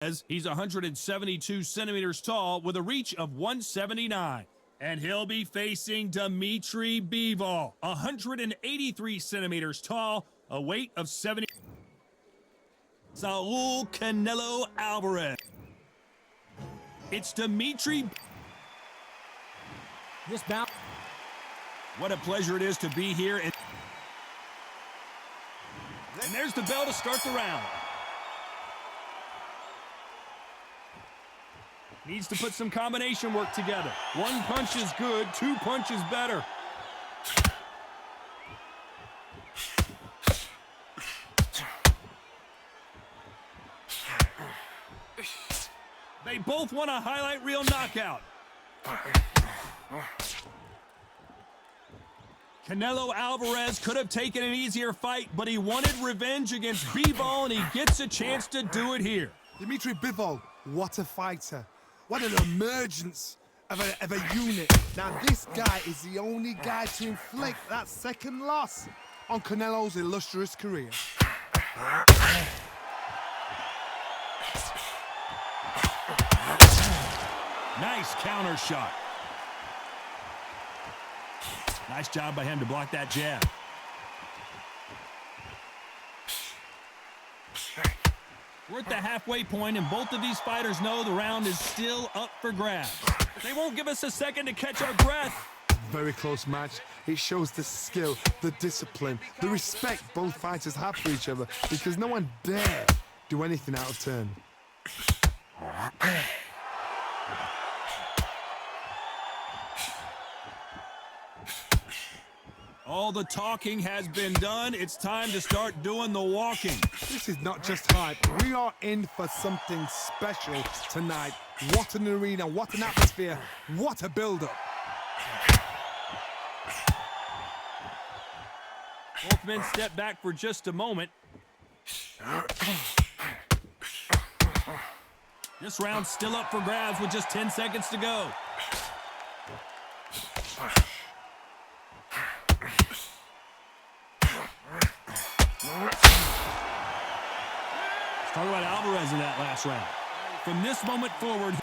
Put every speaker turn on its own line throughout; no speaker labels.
He's 172 centimeters tall with a reach of 179. And he'll be facing Dimitri Bivol, 183 centimeters tall, a weight of 70. Saul Canelo Alvarez. It's Dimitri.
This bout.
What a pleasure it is to be here. And there's the bell to start the round. Needs to put some combination work together. One punch is good, two punches better. They both want a highlight reel knockout. Canelo Alvarez could have taken an easier fight, but he wanted revenge against Bivol, and he gets a chance to do it here.
Dimitri Bivol, what a fighter. What an emergence of a unit. Now, this guy is the only guy to inflict that second loss on Canelo's illustrious career.
Nice counter shot. Nice job by him to block that jab. We're at the halfway point, and both of these fighters know the round is still up for grabs. They won't give us a second to catch our breath.
Very close match. It shows the skill, the discipline, the respect both fighters have for each other, because no one dare do anything out of turn.
All the talking has been done. It's time to start doing the walking.
This is not just hype. We are in for something special tonight. What an arena, what an atmosphere, what a build-up.
Both men step back for just a moment. This round's still up for grabs with just 10 seconds to go. Let's talk about Alvarez in that last round. From this moment forward,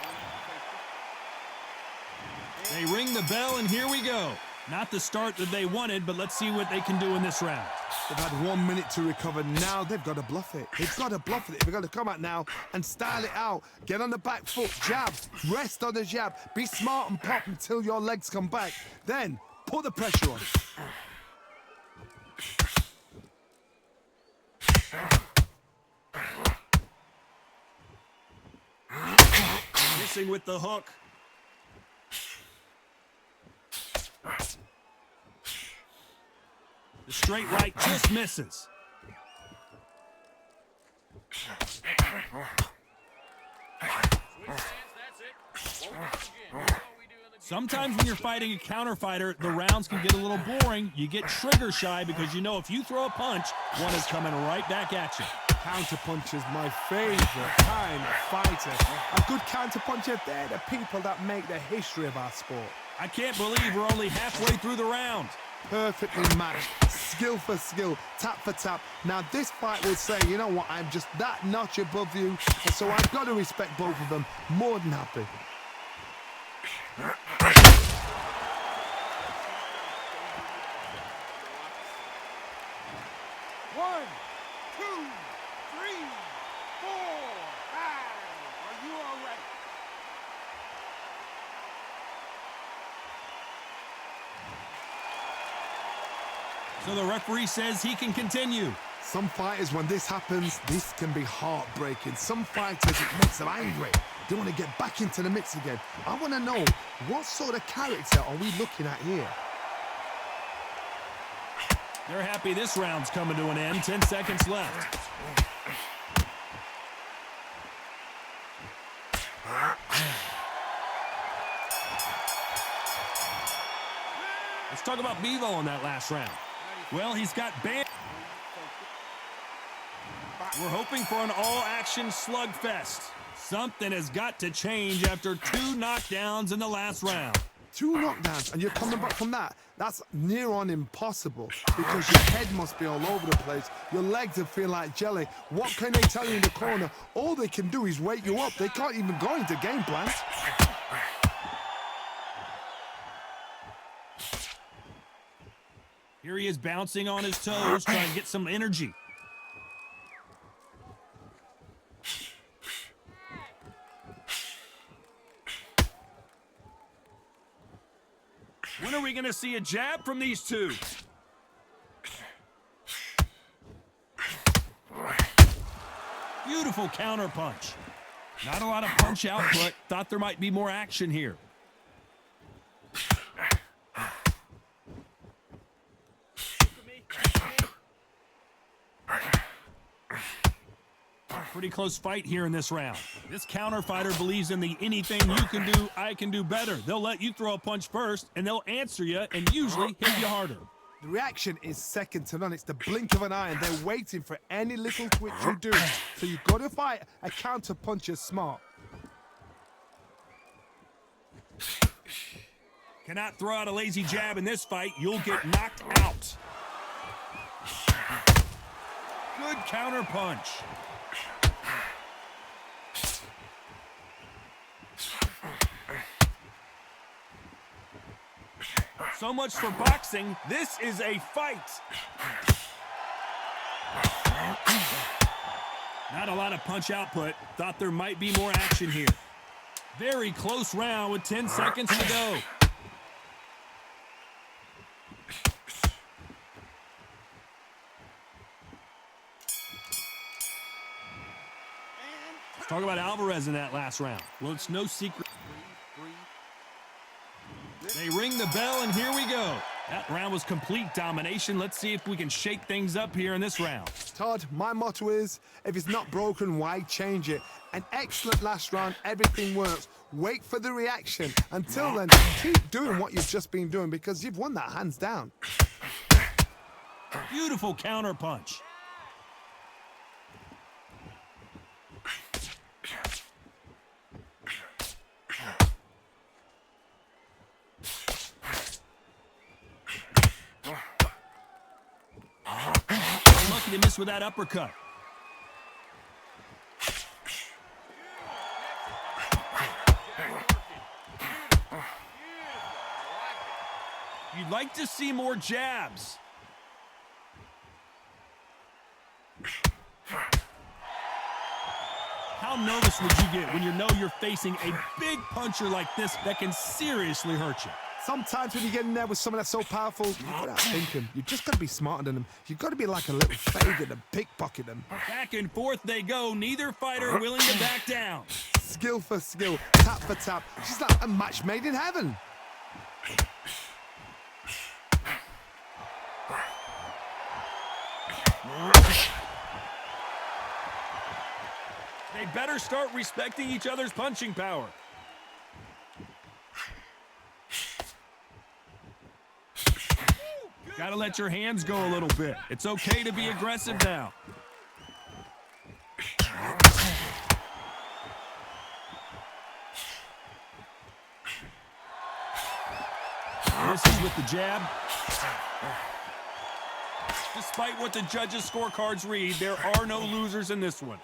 they ring the bell, and here we go. Not the start that they wanted, but let's see what they can do in this round.
They've had 1 minute to recover. Now they've got to bluff it. They've got to bluff it. They've got to come out now and style it out. Get on the back foot, jab, rest on the jab. Be smart and pop until your legs come back. Then put the pressure on.
Missing with the hook. The straight right just misses. Sometimes when you're fighting a counter fighter, the rounds can get a little boring. You get trigger shy because you know if you throw a punch, one is coming right back at you.
Counterpunch is my favorite kind of fighter. A good counterpuncher, they're the people that make the history of our sport.
I can't believe we're only halfway through the round.
Perfectly matched, skill for skill, tap for tap. Now this fight will say, you know what, I'm just that notch above you, and so I've got to respect both of them. More than happy.
One, two, three, four, five. Are you all right?
So the referee says he can continue.
Some fighters, when this happens, this can be heartbreaking. Some fighters, it makes them angry. They want to get back into the mix again. I want to know, what sort of character are we looking at here?
They're happy this round's coming to an end. 10 seconds left. Let's talk about Bivol in that last round. Well, he's got banned. We're hoping for an all-action slugfest. Something has got to change after 2 knockdowns in the last round.
2 knockdowns, and you're coming back from that. That's near on impossible because your head must be all over the place. Your legs will feel like jelly. What can they tell you in the corner? All they can do is wake you up. They can't even go into game plans.
Here he is bouncing on his toes, trying to get some energy. When are we going to see a jab from these two? Beautiful counter punch. Not a lot of punch output. Thought there might be more action here. Pretty close fight here in this round. This counter fighter believes in the anything you can do, I can do better. They'll let you throw a punch first, and they'll answer you and usually hit you harder.
The reaction is second to none. It's the blink of an eye, and they're waiting for any little twitch you do. So you've got to fight a counter puncher smart.
Cannot throw out a lazy jab in this fight. You'll get knocked out. Good counter punch. So much for boxing. This is a fight. Not a lot of punch output. Thought there might be more action here. Very close round with 10 seconds to go. Let's talk about Alvarez in that last round. Well, it's no secret. They ring the bell, and here we go. That round was complete domination. Let's see if we can shake things up here in this round.
Todd, my motto is, if it's not broken, why change it? An excellent last round. Everything works. Wait for the reaction. Until then, keep doing what you've just been doing because you've won that hands down.
Beautiful counter punch. Lucky to miss with that uppercut. You'd like to see more jabs. How nervous would you get when you know you're facing a big puncher like this that can seriously hurt you?
Sometimes when you get in there with someone that's so powerful, you've got to outthink him. You've just got to be smarter than them. You've got to be like a little faggot and pickpocket them.
Back and forth they go. Neither fighter willing to back down.
Skill for skill, tap for tap. She's like a match made in heaven.
They better start respecting each other's punching power. Gotta let your hands go a little bit. It's okay to be aggressive now. This is with the jab. Despite what the judges' scorecards read, there are no losers in this one.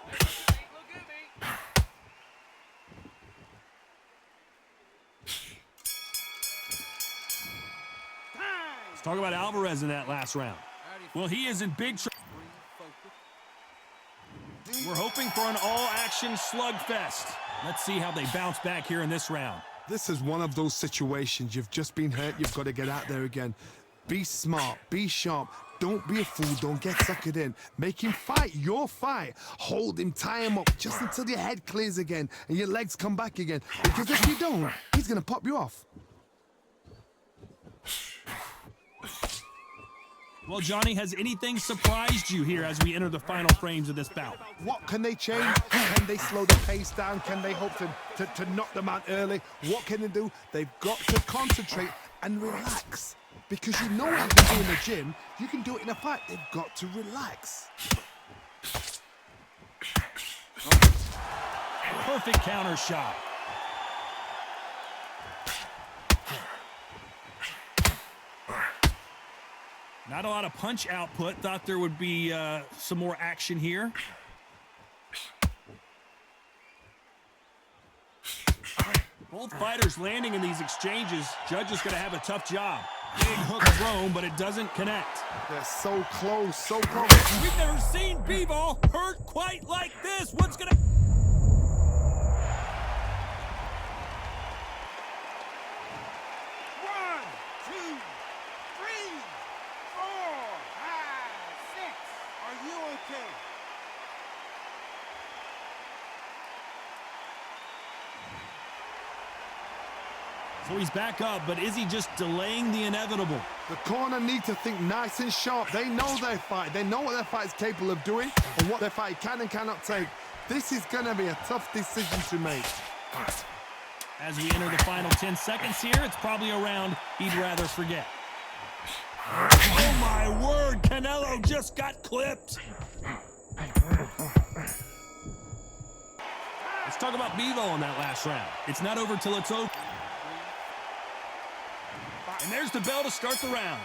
Let's talk about Alvarez in that last round. Well, he is in big trouble. We're hoping for an all-action slugfest. Let's see how they bounce back here in this round.
This is one of those situations. You've just been hurt. You've got to get out there again. Be smart. Be sharp. Don't be a fool. Don't get suckered in. Make him fight your fight. Hold him, tie him up just until your head clears again and your legs come back again. Because if you don't, he's going to pop you off.
Well, Johnny, has anything surprised you here as we enter the final frames of this bout?
What can they change? Can they slow the pace down? Can they hope to knock them out early? What can they do? They've got to concentrate and relax. Because you know what you can do in the gym, you can do it in a fight. They've got to relax.
Perfect counter shot. Not a lot of punch output. Thought there would be some more action here. Both fighters landing in these exchanges. Judge is going to have a tough job. Big hook thrown, but it doesn't connect.
They're so close, so close.
We've never seen Bivol hurt quite like this. What's going to...
1, 2, 3, 4, 5, 6. Are you okay?
So he's back up, but is he just delaying the inevitable?
The corner need to think nice and sharp. They know their fight. They know what their fight is capable of doing and what their fight can and cannot take. This is going to be a tough decision to make.
As we enter the final 10 seconds here, it's probably a round he'd rather forget. Oh my word, Canelo just got clipped. Let's talk about Bivol in that last round. It's not over till it's over. And there's the bell to start the round.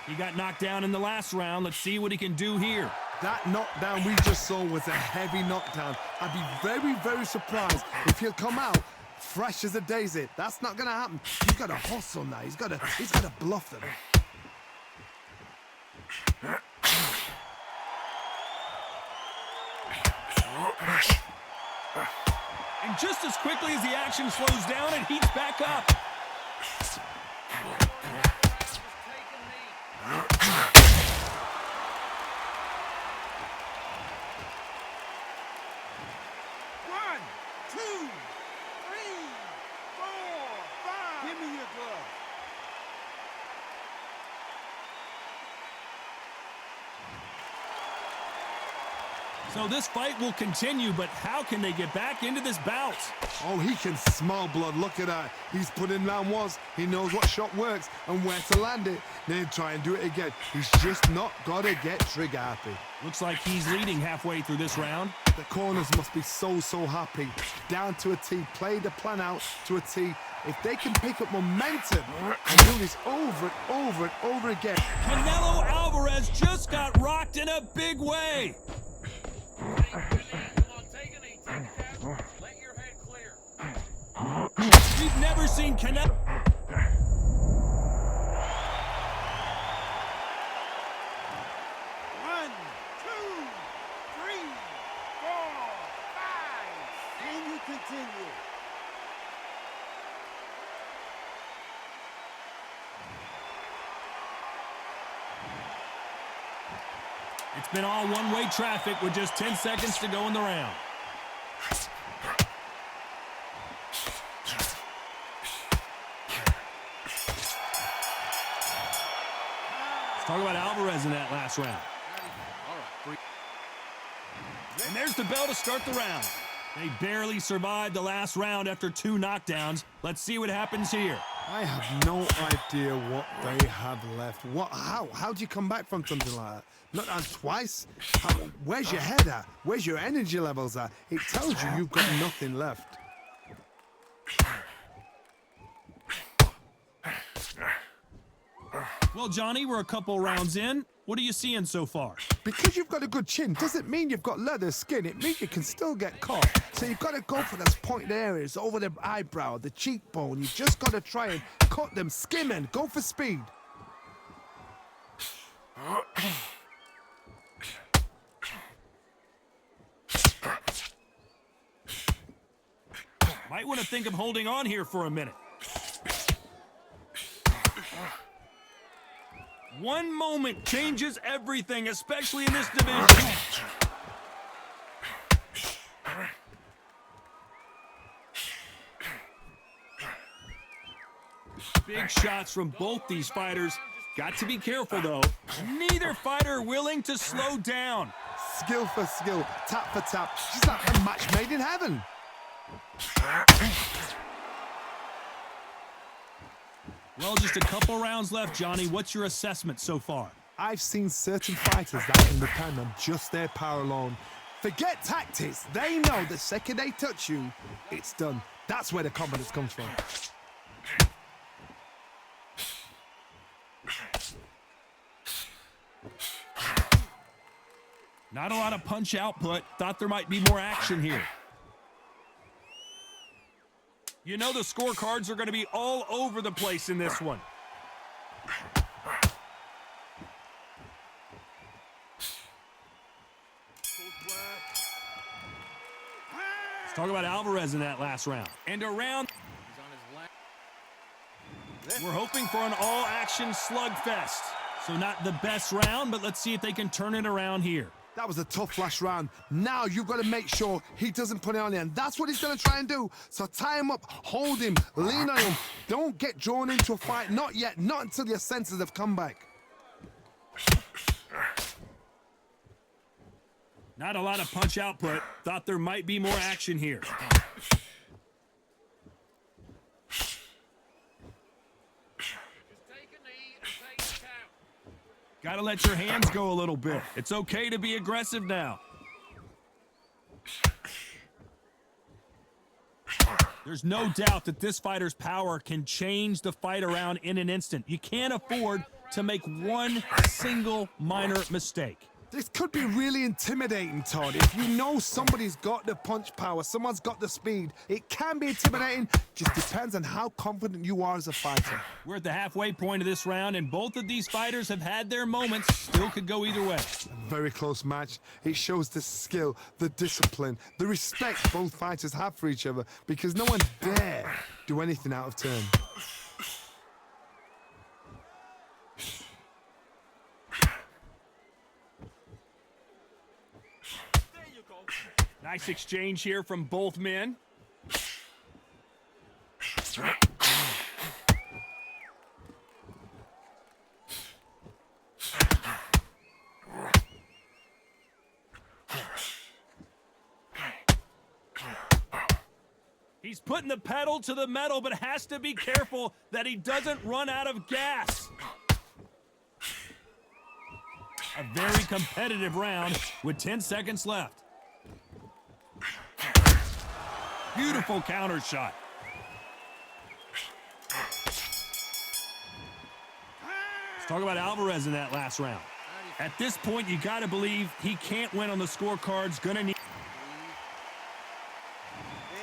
He got knocked down in the last round. Let's see what he can do here.
That knockdown we just saw was a heavy knockdown. I'd be very, very surprised if he'll come out fresh as a daisy. That's not going to happen. He's got to hustle now. He's got to bluff them.
And just as quickly as the action slows down, it heats back up. So this fight will continue, but how can they get back into this bout?
Oh, he can smell blood. Look at that. He's put in round ones. He knows what shot works and where to land it. Then try and do it again. He's just not got to get trigger happy.
Looks like he's leading halfway through this round.
The corners must be so happy. Down to a T. Play the plan out to a T. If they can pick up momentum and do this over and over and over again.
Canelo Alvarez just got rocked in a big way. We've never seen Canelo.
One, two, three, 4, 5. And you continue.
It's been all one-way traffic with just 10 seconds to go in the round. Let's talk about Alvarez in that last round. And there's the bell to start the round. They barely survived the last round after 2 knockdowns. Let's see what happens here.
I have no idea what they have left. How do you come back from something like that? Not down twice? Where's your head at? Where's your energy levels at? It tells you you've got nothing left.
Well, Johnny, we're a couple rounds in. What are you seeing so far?
Because you've got a good chin doesn't mean you've got leather skin. It means you can still get caught. So you've got to go for those pointed areas over the eyebrow, the cheekbone. You've just got to try and cut them, skimming. Go for speed.
Might want to think of holding on here for a minute. One moment changes everything, especially in this division. Big shots from both these fighters. Got to be careful, though. Neither fighter willing to slow down.
Skill for skill, tap for tap. She's like a match made in heaven.
Well, just a couple rounds left, Johnny. What's your assessment so far?
I've seen certain fighters that can depend on just their power alone. Forget tactics. They know the second they touch you, it's done. That's where the confidence comes from.
Not a lot of punch output. Thought there might be more action here. You know the scorecards are going to be all over the place in this one. Let's talk about Alvarez in that last round. And around, we're hoping for an all-action slugfest. So not the best round, but let's see if they can turn it around here.
That was a tough last round. Now you've got to make sure he doesn't put it on you, and that's what he's going to try and do. So tie him up, hold him, lean on him. Don't get drawn into a fight. Not yet. Not until your senses have come back.
Not a lot of punch output. Thought there might be more action here. Got to let your hands go a little bit. It's okay to be aggressive now. There's no doubt that this fighter's power can change the fight around in an instant. You can't afford to make one single minor mistake.
This could be really intimidating, Todd. If you know somebody's got the punch power, someone's got the speed, it can be intimidating. Just depends on how confident you are as a fighter.
We're at the halfway point of this round, and both of these fighters have had their moments. Still could go either way.
A very close match. It shows the skill, the discipline, the respect both fighters have for each other, because no one dare do anything out of turn.
Nice exchange here from both men. He's putting the pedal to the metal, but has to be careful that he doesn't run out of gas. A very competitive round with 10 seconds left. Beautiful counter shot. Let's talk about Alvarez in that last round. At this point, you got to believe he can't win on the scorecards. Gonna need.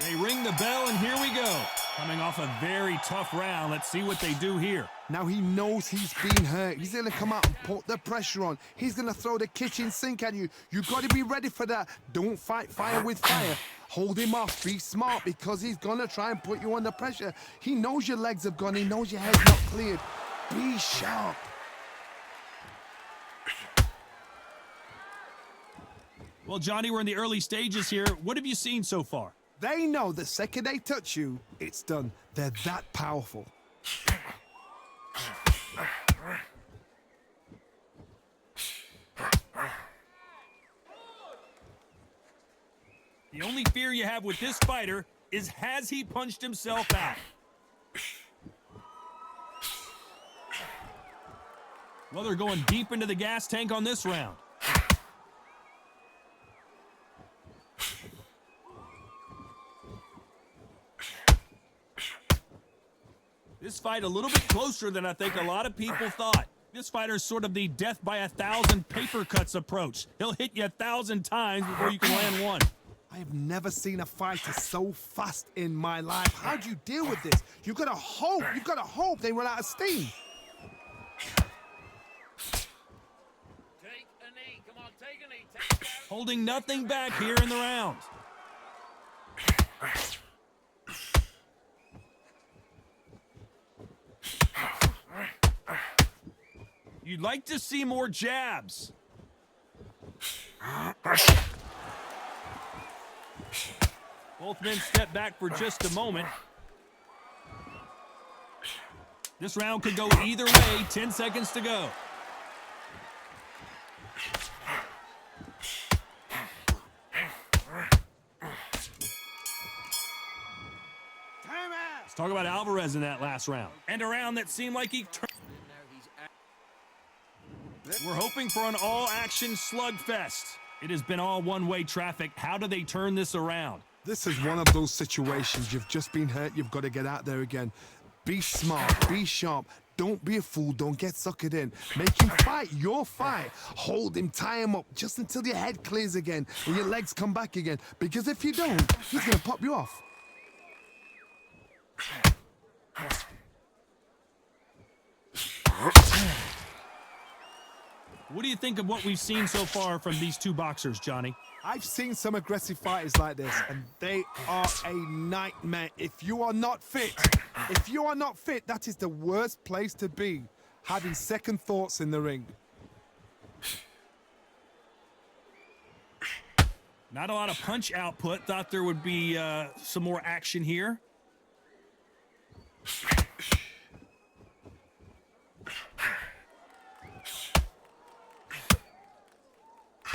They ring the bell, and here we go. Coming off a very tough round. Let's see what they do here.
Now he knows he's been hurt. He's going to come out and put the pressure on. He's going to throw the kitchen sink at you. You've got to be ready for that. Don't fight fire with fire. Hold him off. Be smart, because he's going to try and put you under pressure. He knows your legs have gone. He knows your head's not cleared. Be sharp.
Well, Johnny, we're in the early stages here. What have you seen so far?
They know the second they touch you, it's done. They're that powerful.
The only fear you have with this fighter is, has he punched himself out? Well, they're going deep into the gas tank on this round. This fight a little bit closer than I think a lot of people thought. This fighter's sort of the death by 1,000 paper cuts approach. He'll hit you 1,000 times before you can land one.
I have never seen a fighter so fast in my life. How do you deal with this? You've got to hope. You've got to hope they run out of steam.
Take a knee. Come on, take a knee. Take a knee.
Holding nothing back here in the round. You'd like to see more jabs. Both men step back for just a moment. This round could go either way. 10 seconds to go. Let's talk about Alvarez in that last round. And a round that seemed like he turned. We're hoping for an all-action slugfest. It has been all one-way traffic. How do they turn this around?
This is one of those situations. You've just been hurt. You've got to get out there again. Be smart. Be sharp. Don't be a fool. Don't get suckered in. Make him fight your fight. Hold him, tie him up just until your head clears again and your legs come back again. Because if you don't, he's going to pop you off.
What do you think of what we've seen so far from these two boxers, Johnny?
I've seen some aggressive fighters like this, and they are a nightmare. If you are not fit, that is the worst place to be, having second thoughts in the ring.
Not a lot of punch output. Thought there would be some more action here.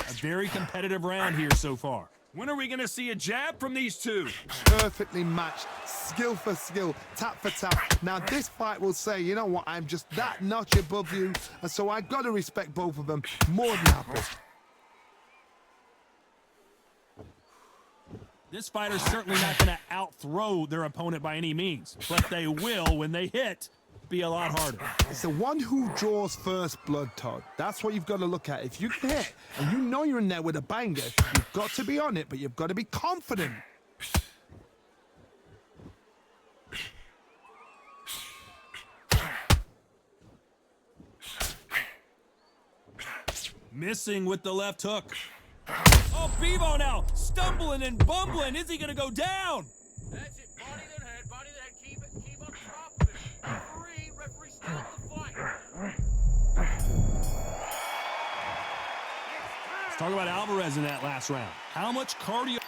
A very competitive round here so far. When are we going to see a jab from these two?
Perfectly matched, skill for skill, tap for tap. Now this fight will say, you know what, I'm just that notch above you, and so I've got to respect both of them more than happy.
This fighter's certainly not going to out-throw their opponent by any means, but they will, when they hit, be a lot harder.
It's the one who draws first blood, Todd. That's what you've got to look at. If you can hit, and you know you're in there with a banger, you've got to be on it, but you've got to be confident.
Missing with the left hook. Oh, Bivol now stumbling and bumbling. Is he going to go down?
That's it. Body then head, body then head. Keep on top of it. Referee, stop the fight.
Let's talk about Alvarez in that last round. How much cardio?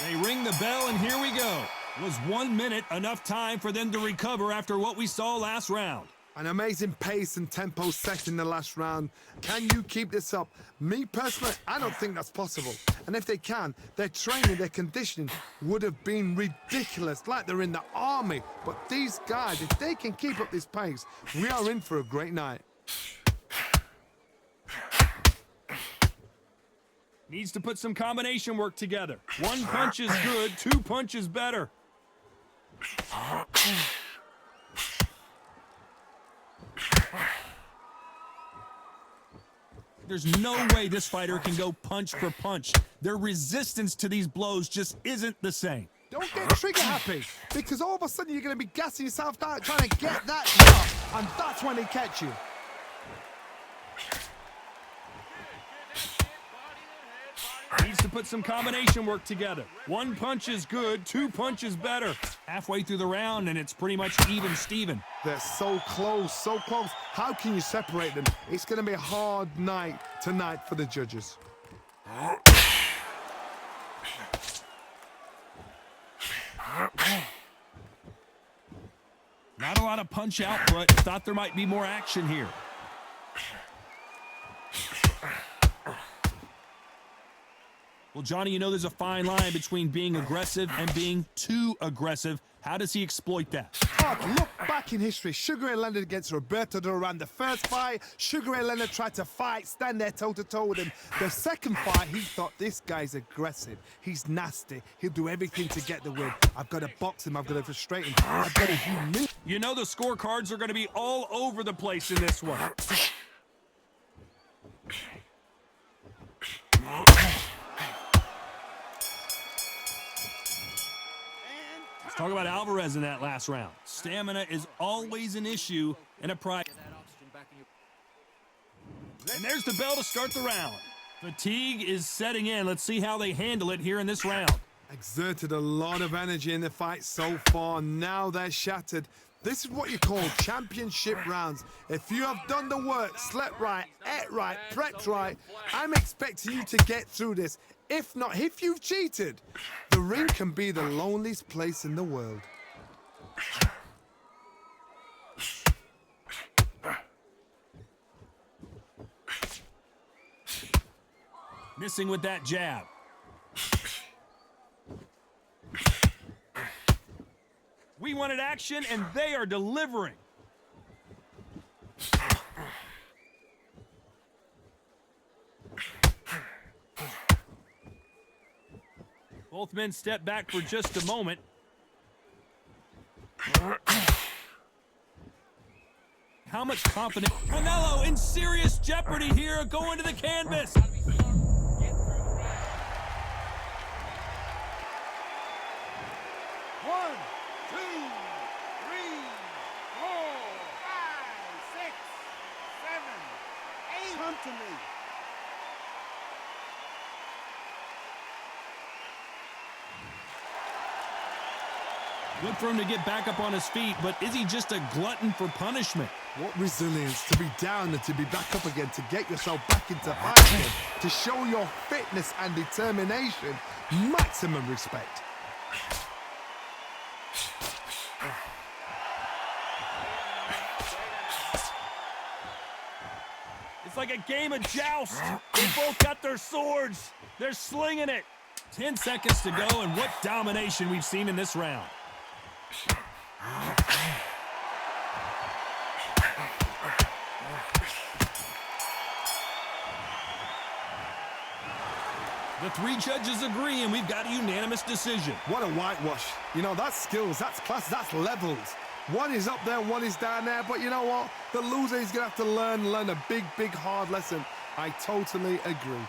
They ring the bell, and here we go. Was 1 minute enough time for them to recover after what we saw last round?
An amazing pace and tempo set in the last round. Can you keep this up? Me personally, I don't think that's possible. And if they can, their training, their conditioning would have been ridiculous, like they're in the army. But these guys, if they can keep up this pace, we are in for a great night.
Needs to put some combination work together. One punch is good, two punches better. There's no way this fighter can go punch for punch. Their resistance to these blows just isn't the same.
Don't get trigger happy, because all of a sudden you're going to be gassing yourself out trying to get that shot, and that's when they catch you.
Needs to put some combination work together. One punch is good, two punches better. Halfway through the round, and it's pretty much even Steven.
They're so close, so close. How can you separate them? It's going to be a hard night tonight for the judges.
Not a lot of punch output. Thought there might be more action here. Well, Johnny, you know there's a fine line between being aggressive and being too aggressive. How does he exploit that?
Look back in history. Sugar Ray Leonard against Roberto Duran. The first fight, Sugar Ray Leonard tried to fight, stand there toe-to-toe with him. The second fight, he thought, this guy's aggressive. He's nasty. He'll do everything to get the win. I've got to box him. I've got to frustrate him. I've got to humiliate.
You know the scorecards are going to be all over the place in this one. Let's talk about Alvarez in that last round. Stamina is always an issue in a pride. And there's the bell to start the round. Fatigue is setting in. Let's see how they handle it here in this round.
Exerted a lot of energy in the fight so far. Now they're shattered. This is what you call championship rounds. If you have done the work, slept right, ate right, prepped right, I'm expecting you to get through this. If not, if you've cheated, the ring can be the loneliest place in the world.
Missing with that jab. We wanted action, and they are delivering. Both men step back for just a moment. how much confidence. Canelo in serious jeopardy here, going to the canvas.
Gotta be smart. Get through the round.
1, 2, 3, 4,
5, 6, 7, 8.
come to me.
Good for him to get back up on his feet, but is he just a glutton for punishment?
What resilience to be down and to be back up again, to get yourself back into fighting, to show your fitness and determination. Maximum respect.
It's like a game of joust. They both got their swords. They're slinging it. 10 seconds to go, and what domination we've seen in this round. The 3 judges agree, and we've got a unanimous decision.
What a whitewash. You know, that's skills, that's class, that's levels. One is up there, one is down there, but you know what? The loser is going to have to learn a big, hard lesson. I totally agree.